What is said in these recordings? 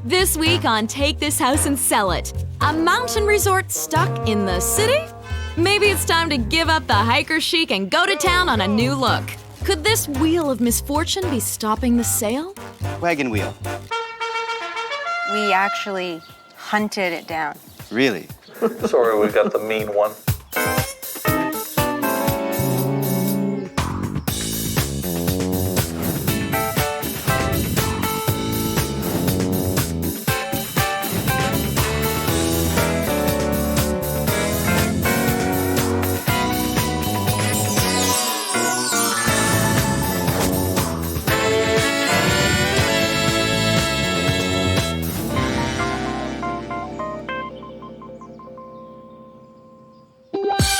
This week on Take This House and Sell It, a mountain resort stuck in the city? Maybe it's time to give up the hiker chic and go to town on a new look. Could this wheel of misfortune be stopping the sale? Wagon wheel. We actually hunted it down. Really? Sorry, we got the mean one.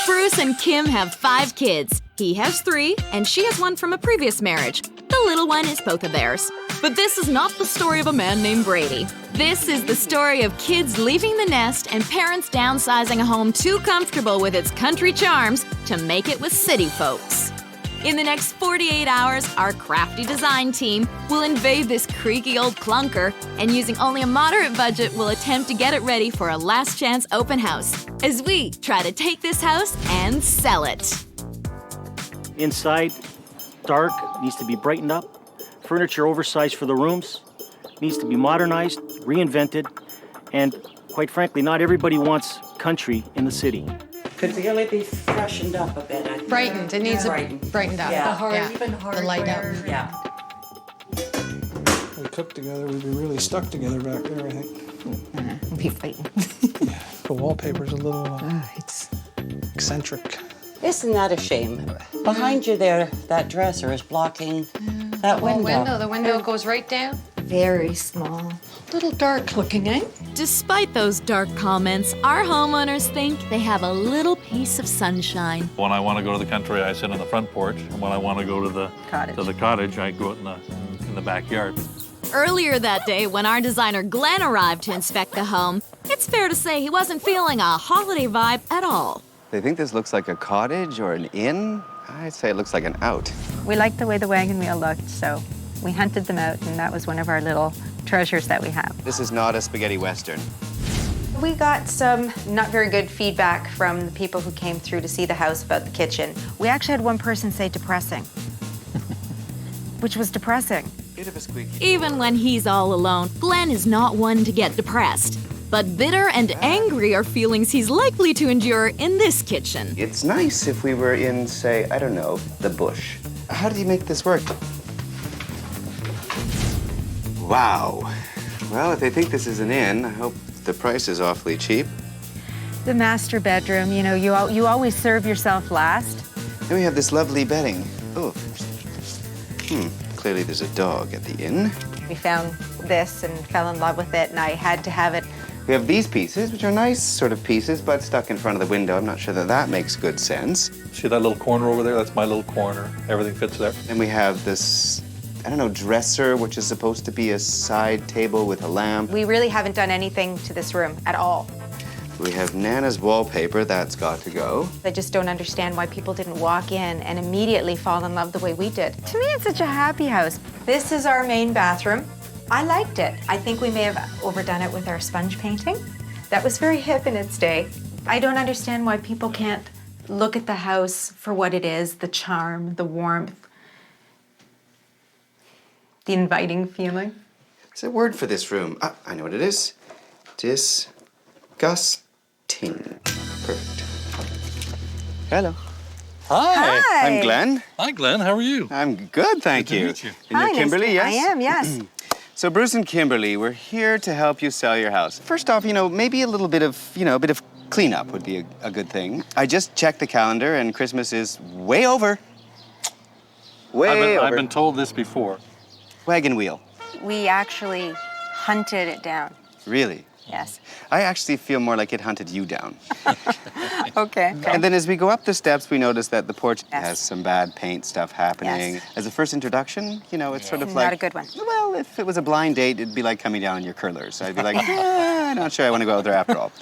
Bruce and Kim have 5 kids. He has 3, and she has 1 from a previous marriage. The little one is both of theirs. But this is not the story of a man named Brady. This is the story of kids leaving the nest and parents downsizing a home too comfortable with its country charms to make it with city folks. In the next 48 hours, our crafty design team will invade this creaky old clunker and using only a moderate budget will attempt to get it ready for a last chance open house as we try to take this house and sell it. Inside, dark, needs to be brightened up. Furniture oversized for the rooms, needs to be modernized, reinvented, and quite frankly, not everybody wants country in the city. Could really be freshened up a bit. I think. Brightened. It needs to Brightened. brightened up. Yeah. Even harder. The light up. Yeah. We cooked together, we'd be really stuck together back there, I think. We'll be fighting. Yeah, the wallpaper's a little It's eccentric. Isn't that a shame? Behind you there, that dresser is blocking that window. The window goes right down. Very small. Little dark looking, eh? Despite those dark comments, our homeowners think they have a little piece of sunshine. When I want to go to the country, I sit on the front porch. And when I want to go to the cottage, I go out in the backyard. Earlier that day, when our designer Glenn arrived to inspect the home, it's fair to say he wasn't feeling a holiday vibe at all. They think this looks like a cottage or an inn? I'd say it looks like an out. We liked the way the wagon wheel looked, so we hunted them out, and that was one of our little treasures that we have. This is not a spaghetti western. We got some not very good feedback from the people who came through to see the house about the kitchen. We actually had one person say depressing, which was depressing. Bit of a squeaky. Even when he's all alone, Glenn is not one to get depressed. But bitter and angry are feelings he's likely to endure in this kitchen. It's nice if we were in, say, I don't know, the bush. How did you make this work? Wow. Well, if they think this is an inn, I hope the price is awfully cheap. The master bedroom, you know, you always serve yourself last. Then we have this lovely bedding. Oh. Clearly there's a dog at the inn. We found this and fell in love with it, and I had to have it. We have these pieces, which are nice sort of pieces, but stuck in front of the window. I'm not sure that makes good sense. See that little corner over there? That's my little corner. Everything fits there. Then we have this, I don't know, dresser, which is supposed to be a side table with a lamp. We really haven't done anything to this room at all. We have Nana's wallpaper. That's got to go. I just don't understand why people didn't walk in and immediately fall in love the way we did. To me, it's such a happy house. This is our main bathroom. I liked it. I think we may have overdone it with our sponge painting. That was very hip in its day. I don't understand why people can't look at the house for what it is, the charm, the warmth, the inviting feeling. There's a word for this room. Ah, I know what it is. Disgusting. Perfect. Hello. Hi. Hi. I'm Glenn. Hi, Glenn. How are you? I'm good, thank Good to you. meet you. And you're Kimberly, yes? I am, yes. So Bruce and Kimberly, we're here to help you sell your house. First off, maybe a little bit of, a bit of cleanup would be a good thing. I just checked the calendar and Christmas is way over. Way over. I've been told this before. Wagon wheel. We actually hunted it down. Really? Yes. I actually feel more like it hunted you down. Okay. And then as we go up the steps, we notice that the porch Yes. has some bad paint stuff happening. Yes. As a first introduction, it's sort of like... Not a good one. Well, if it was a blind date, it'd be like coming down in your curlers. I'd be like, not sure I want to go out there after all.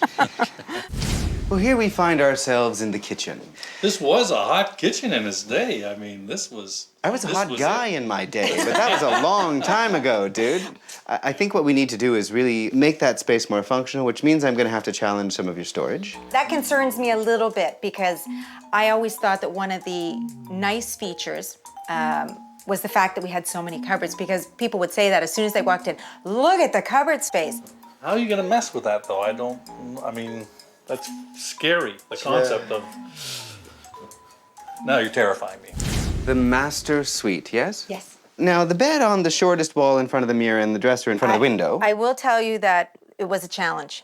Well, here we find ourselves in the kitchen. This was a hot kitchen in its day. I mean, this was... I was a hot guy in my day, but that was a long time ago, dude. I think what we need to do is really make that space more functional, which means I'm going to have to challenge some of your storage. That concerns me a little bit because I always thought that one of the nice features was the fact that we had so many cupboards, because people would say that as soon as they walked in, look at the cupboard space. How are you going to mess with that, though? I mean, that's scary, the concept of... Now you're terrifying me. The master suite, yes? Yes. Now, the bed on the shortest wall in front of the mirror and the dresser in front of the window. I will tell you that it was a challenge.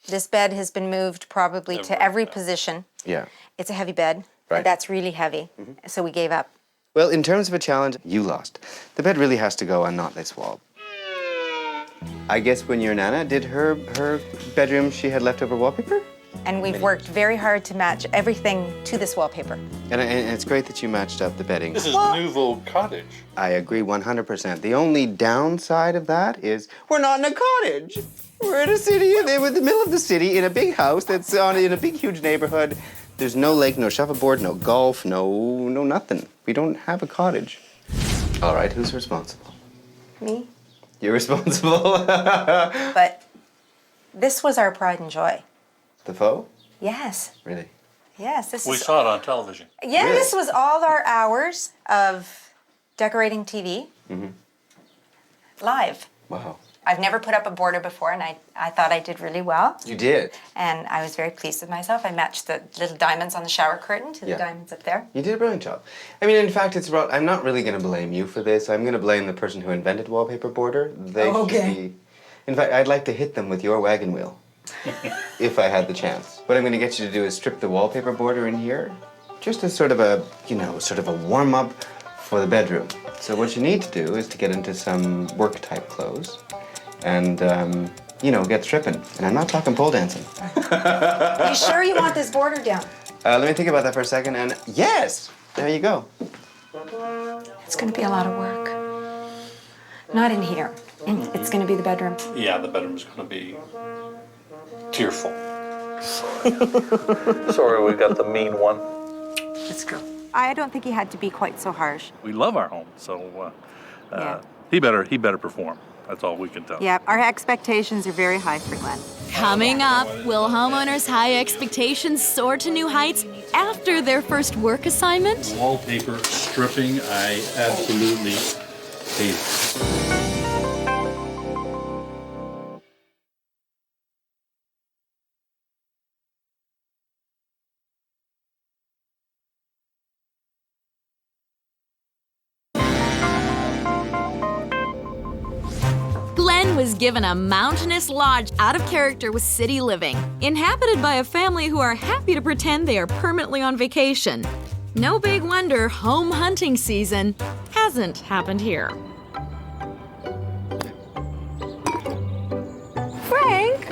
This bed has been moved probably to every position. Yeah. It's a heavy bed. Right. That's really heavy, so we gave up. Well, in terms of a challenge, you lost. The bed really has to go on not this wall. I guess when your Nana did her bedroom, she had leftover wallpaper? And we've worked very hard to match everything to this wallpaper. And it's great that you matched up the bedding. This is Nouveau Cottage. I agree 100%. The only downside of that is we're not in a cottage. We're in a city, we're in the middle of the city, in a big house that's in a big, huge neighborhood. There's no lake, no shuffleboard, no golf, no nothing. We don't have a cottage. All right, who's responsible? Me? You're responsible. But this was our pride and joy. The foe? Yes. Really? Yes, this We is... saw it on television. Yeah, Really? this was all our hours of decorating TV live. Wow. I've never put up a border before, and I thought I did really well. You did. And I was very pleased with myself. I matched the little diamonds on the shower curtain to the diamonds up there. You did a brilliant job. I mean, in fact, I'm not really going to blame you for this. I'm going to blame the person who invented wallpaper border. They should be... In fact, I'd like to hit them with your wagon wheel. If I had the chance. What I'm going to get you to do is strip the wallpaper border in here, just as sort of a warm-up for the bedroom. So what you need to do is to get into some work-type clothes and, get stripping. And I'm not talking pole dancing. Are you sure you want this border down? Let me think about that for a second, and yes! There you go. It's going to be a lot of work. Not in here. It's going to be the bedroom. Yeah, the bedroom's going to be tearful. Sorry, we got the mean one. Let's go. I don't think he had to be quite so harsh. We love our home, so Yeah. he better perform. That's all we can tell. Yeah, our expectations are very high for Glenn. Coming up, will homeowners' high expectations soar to new heights after their first work assignment? Wallpaper stripping, I absolutely hate it. Glenn was given a mountainous lodge out of character with city living, inhabited by a family who are happy to pretend they are permanently on vacation. No big wonder home hunting season hasn't happened here. Frank!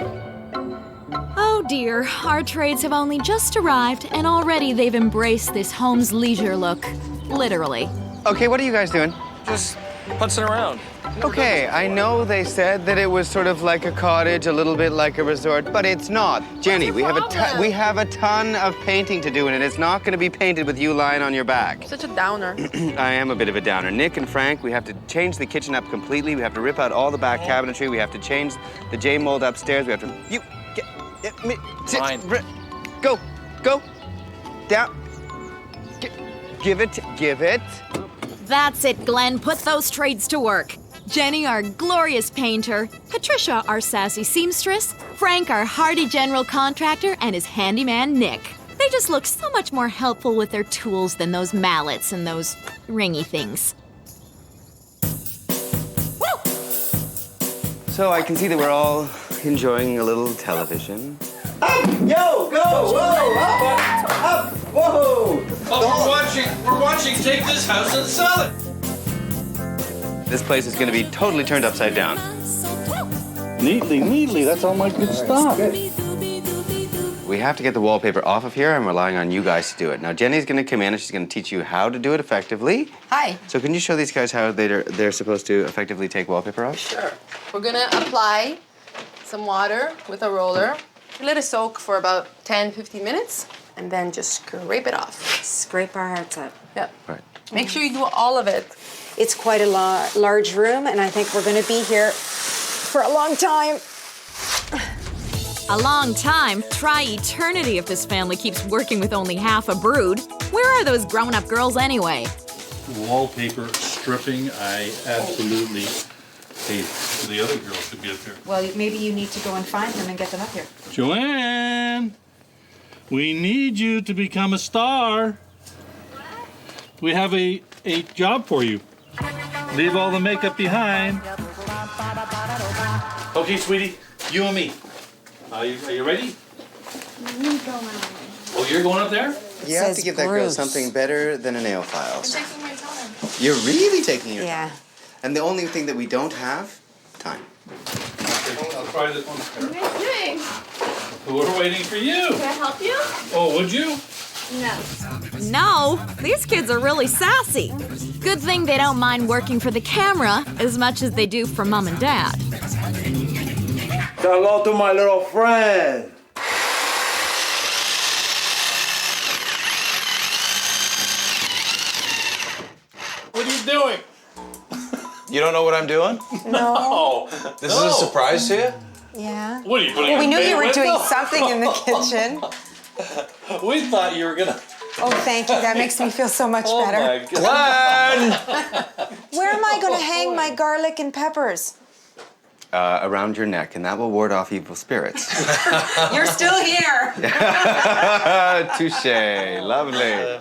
Oh dear, our trades have only just arrived and already they've embraced this home's leisure look. Literally. Okay, what are you guys doing? Just putzing around. Okay, I know they said that it was sort of like a cottage, a little bit like a resort, but it's not. Jenny, we have a ton of painting to do, and it's not going to be painted with you lying on your back. Such a downer. I am a bit of a downer. Nick and Frank, we have to change the kitchen up completely. We have to rip out all the back cabinetry. We have to change the J-mold upstairs. We have to... sit, Fine. Go, down. Give it. That's it, Glenn. Put those trades to work. Jenny, our glorious painter, Patricia, our sassy seamstress, Frank, our hardy general contractor, and his handyman, Nick. They just look so much more helpful with their tools than those mallets and those ringy things. Woo! So I can see that we're all enjoying a little television. Up, yo, go, whoa, up, whoa! Oh, we're watching Take This House and Sell It. This place is going to be totally turned upside down. Neatly, that's all my good stuff. We have to get the wallpaper off of here. I'm relying on you guys to do it. Now, Jenny's going to come in and she's going to teach you how to do it effectively. Hi. So can you show these guys how they're supposed to effectively take wallpaper off? Sure. We're gonna apply some water with a roller. Let it soak for about 10-15 minutes, and then just scrape it off. Scrape our hearts out. Yep. Right. Make sure you do all of it. It's quite a large room, and I think we're going to be here for a long time. A long time? Try eternity if this family keeps working with only half a brood. Where are those grown-up girls anyway? Wallpaper stripping, I absolutely hate it. The other girls should be up here. Well, maybe you need to go and find them and get them up here. Joanne, we need you to become a star. We have a job for you. Leave all the makeup behind. Okay, sweetie, you and me. Are you ready? Oh, you're going up there? You have to Says give that girl Bruce. something better than a nail file. I'm taking my time. You're really taking your Yeah. time. And the only thing that we don't have, time. I'll try this one. What are you guys doing? We're waiting for you. Can I help you? Oh, would you? No. No, these kids are really sassy. Good thing they don't mind working for the camera as much as they do for Mom and Dad. Hello to my little friend. What are you doing? You don't know what I'm doing? No. This is a surprise to you? Yeah. What are you putting Well, we in knew the you were window? doing something in the kitchen. We thought you were gonna. Oh, thank you. That makes me feel so much Oh better. my God. Where am I going to hang my garlic and peppers? Around your neck, and that will ward off evil spirits. You're still here. Touche. Lovely.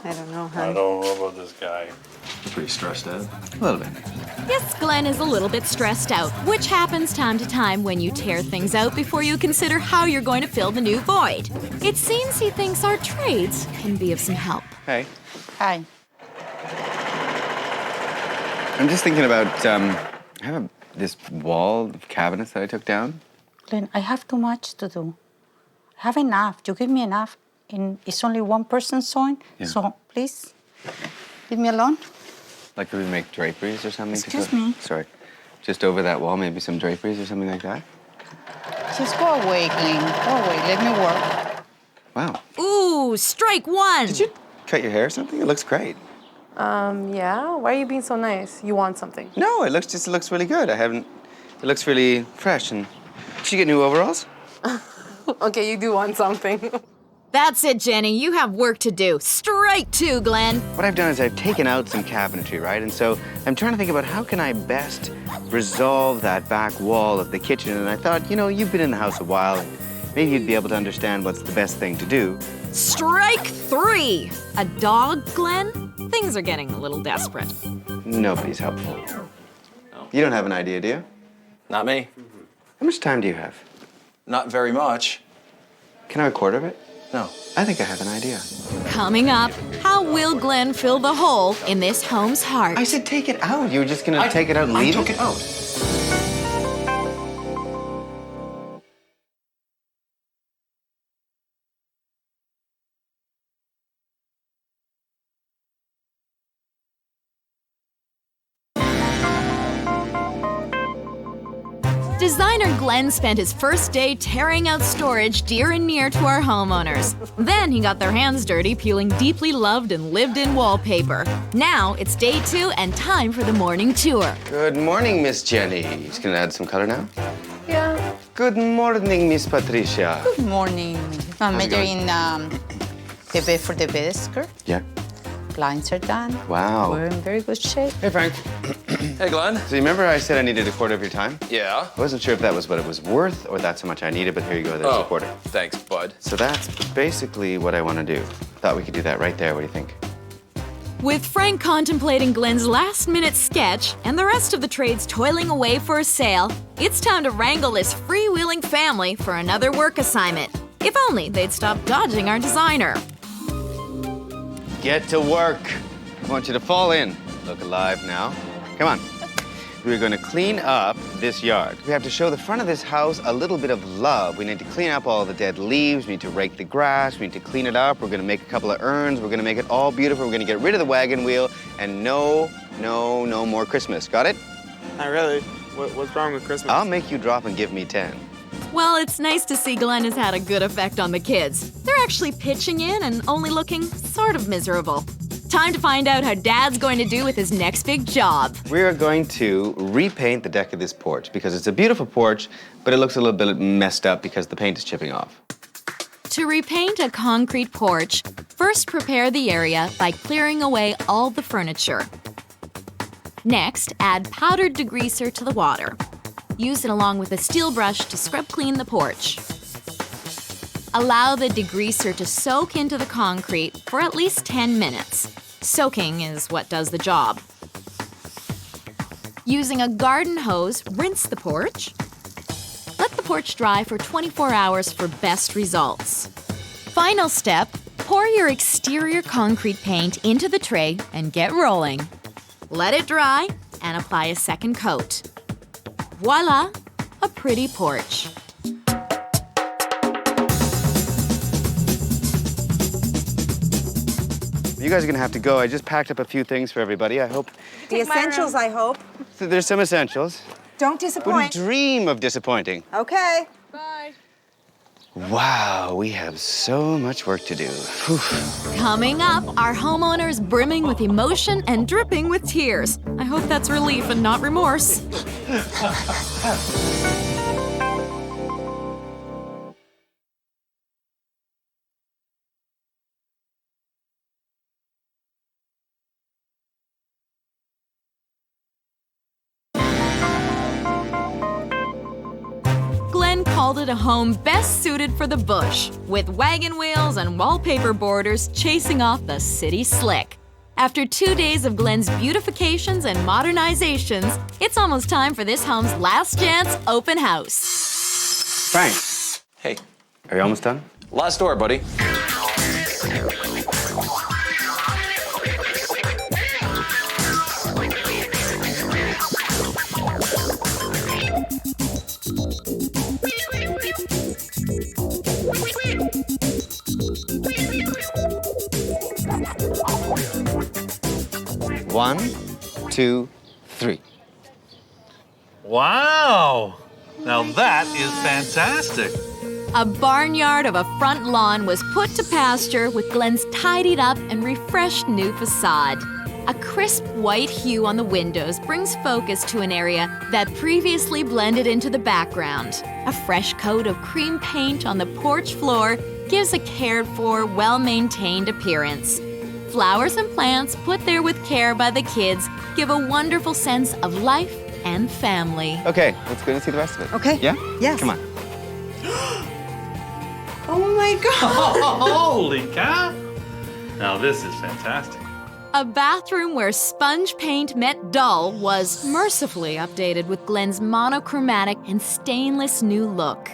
I don't know, I hon. don't know about this guy. Pretty stressed out. A little bit. Yes, Glenn is a little bit stressed out, which happens time to time when you tear things out before you consider how you're going to fill the new void. It seems he thinks our trades can be of some help. Hey, Hi. I'm just thinking about, I have this wall of cabinets that I took down. Glenn, I have too much to do. I have enough. You give me enough. And it's only one person sewing. Yeah. So please, leave me alone. Like, could we make draperies or something? Excuse to go? me? Sorry. Just over that wall, maybe some draperies or something like that? Just go away, Glenn. Go away. Let me work. Wow. Ooh, strike one! Did you cut your hair or something? It looks great. Yeah? Why are you being so nice? You want something? No, it looks really good. It looks really fresh. And did you get new overalls? Okay, you do want something. That's it, Jenny. You have work to do. Strike two, Glenn. What I've done is I've taken out some cabinetry, right? And so I'm trying to think about how can I best resolve that back wall of the kitchen. And I thought, you know, you've been in the house a while, and maybe you'd be able to understand what's the best thing to do. Strike three. A dog, Glenn? Things are getting a little desperate. Nobody's helpful. You don't have an idea, do you? Not me. How much time do you have? Not very much. Can I have a quarter of it? No. I think I have an idea. Coming up, how will Glenn fill the hole in this home's heart? I said take it out. You were just gonna take it out and leave it? I took it out. Designer Glenn spent his first day tearing out storage dear and near to our homeowners. Then he got their hands dirty peeling deeply loved and lived-in wallpaper. Now it's day 2 and time for the morning tour. Good morning, Miss Jenny. Just gonna add some color now? Yeah. Good morning, Miss Patricia. Good morning. I'm How's it going? measuring the bed for the bed skirt. Yeah. Blinds are done. Wow. We're in very good shape. Hey, Frank. Hey, Glenn. So you remember I said I needed a quarter of your time? Yeah. I wasn't sure if that was what it was worth or that's how much I needed, but here you go, there's a quarter. Thanks, bud. So that's basically what I want to do. Thought we could do that right there. What do you think? With Frank contemplating Glenn's last-minute sketch and the rest of the trades toiling away for a sale, it's time to wrangle this freewheeling family for another work assignment. If only they'd stop dodging our designer. Get to work. I want you to fall in. Look alive now. Come on. we're going to clean up this yard. We have to show the front of this house a little bit of love. We need to clean up all the dead leaves. We need to rake the grass. We need to clean it up. We're going to make a couple of urns. We're going to make it all beautiful. We're going to get rid of the wagon wheel. And no more Christmas. Got it? Not really. What's wrong with Christmas? I'll make you drop and give me 10. Well, it's nice to see Glenn has had a good effect on the kids. They're actually pitching in and only looking sort of miserable. Time to find out how Dad's going to do with his next big job. We are going to repaint the deck of this porch because it's a beautiful porch, but it looks a little bit messed up because the paint is chipping off. To repaint a concrete porch, first prepare the area by clearing away all the furniture. Next, add powdered degreaser to the water. Use it along with a steel brush to scrub clean the porch. Allow the degreaser to soak into the concrete for at least 10 minutes. Soaking is what does the job. Using a garden hose, rinse the porch. Let the porch dry for 24 hours for best results. Final step, pour your exterior concrete paint into the tray and get rolling. Let it dry and apply a second coat. Voila, a pretty porch. You guys are going to have to go. I just packed up a few things for everybody. I hope... The essentials, I hope. There's some essentials. Don't disappoint. Wouldn't dream of disappointing. Okay. Bye. Wow, we have so much work to do. Whew. Coming up, our homeowners brimming with emotion and dripping with tears. I hope that's relief and not remorse. Glenn called it a home best suited for the bush, with wagon wheels and wallpaper borders chasing off the city slick. After 2 days of Glenn's beautifications and modernizations, it's almost time for this home's last chance open house. Frank, Hey, are you almost done? last door, buddy. One, two, three. Wow! Now that is fantastic. A barnyard of a front lawn was put to pasture with Glenn's tidied up and refreshed new facade. A crisp white hue on the windows brings focus to an area that previously blended into the background. A fresh coat of cream paint on the porch floor gives a cared-for, well-maintained appearance. Flowers and plants put there with care by the kids give a wonderful sense of life and family. Okay, let's go and see the rest of it. Okay. Yeah? Yes. Come on. Oh my God. Holy cow! Now this is fantastic. A bathroom where sponge paint met dull was mercifully updated with Glenn's monochromatic and stainless new look.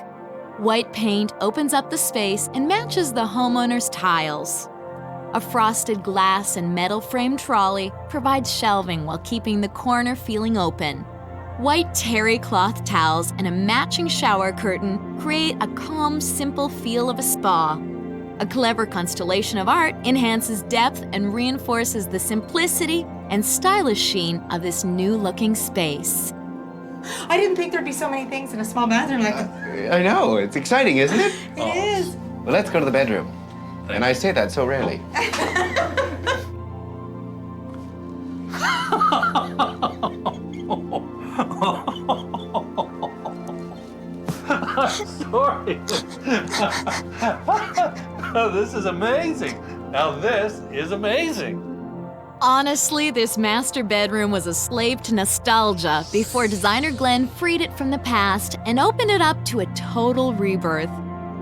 White paint opens up the space and matches the homeowner's tiles. A frosted glass and metal frame trolley provides shelving while keeping the corner feeling open. White terry cloth towels and a matching shower curtain create a calm, simple feel of a spa. A clever constellation of art enhances depth and reinforces the simplicity and stylish sheen of this new-looking space. I didn't think there'd be so many things in a small bathroom like this. I know, it's exciting, isn't it? It is. Well, let's go to the bedroom. And I say that so rarely. Sorry. This is amazing. Now this is amazing. Honestly, this master bedroom was a slave to nostalgia before designer Glenn freed it from the past and opened it up to a total rebirth.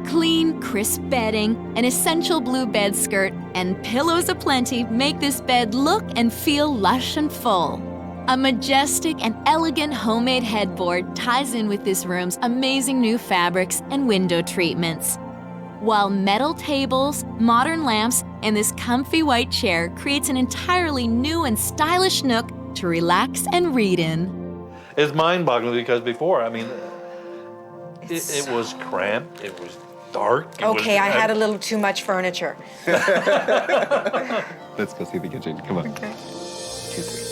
Clean, crisp bedding, an essential blue bed skirt, and pillows aplenty make this bed look and feel lush and full. A majestic and elegant homemade headboard ties in with this room's amazing new fabrics and window treatments. While metal tables, modern lamps, and this comfy white chair creates an entirely new and stylish nook to relax and read in. It's mind-boggling because before, I mean, it was cramped, it was dark. Okay, I had a little too much furniture. Let's go see the kitchen. Come on. Okay. 2, 3.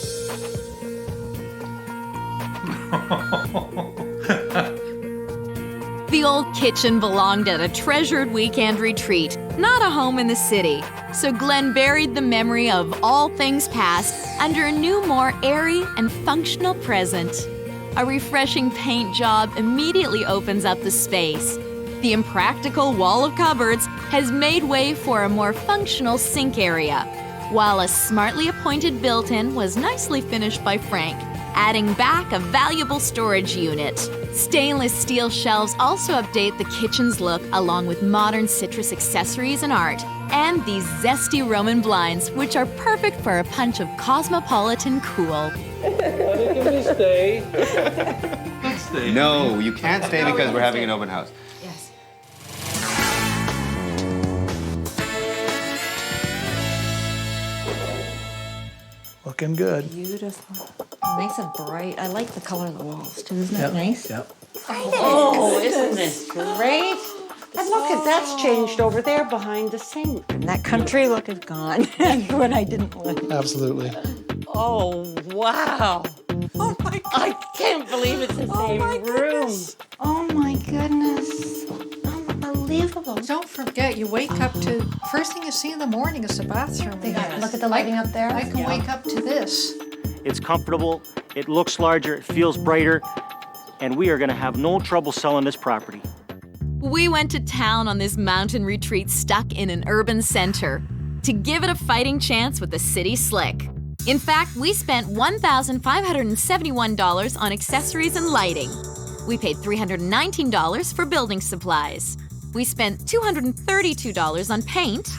The old kitchen belonged at a treasured weekend retreat, not a home in the city. So Glenn buried the memory of all things past under a new, more airy and functional present. A refreshing paint job immediately opens up the space. The impractical wall of cupboards has made way for a more functional sink area, while a smartly appointed built-in was nicely finished by Frank, adding back a valuable storage unit. Stainless steel shelves also update the kitchen's look along with modern citrus accessories and art, and these zesty Roman blinds, which are perfect for a punch of cosmopolitan cool. Honey, can we stay? Let's stay. No, you can't stay because we're having an open house. Yes. Looking good. Beautiful. Nice and bright. I like the color of the walls too. Isn't that nice? Yep. Oh, isn't this great? And look, that's changed over there behind the sink. And that country look is gone. What I didn't want. Absolutely. Oh, wow. Oh my God. I can't believe it's the same room. Oh my goodness. Unbelievable. Don't forget, you wake up to, first thing you see in the morning is the bathroom. Look at the lighting up there. I can wake up to this. It's comfortable, it looks larger, it feels brighter, and we are going to have no trouble selling this property. We went to town on this mountain retreat stuck in an urban center to give it a fighting chance with the city slick. In fact, we spent $1,571 on accessories and lighting. We paid $319 for building supplies. We spent $232 on paint,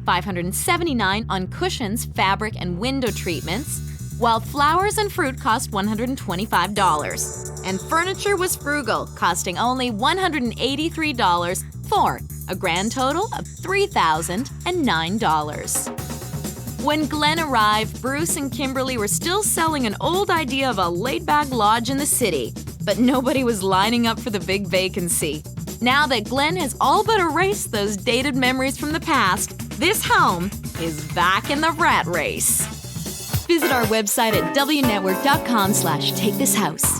$579 on cushions, fabric, and window treatments, while flowers and fruit cost $125. And furniture was frugal, costing only $183 for a grand total of $3,009. When Glenn arrived, Bruce and Kimberly were still selling an old idea of a laid-back lodge in the city, but nobody was lining up for the big vacancy. Now that Glenn has all but erased those dated memories from the past, this home is back in the rat race. Visit our website at wnetwork.com/takethishouse.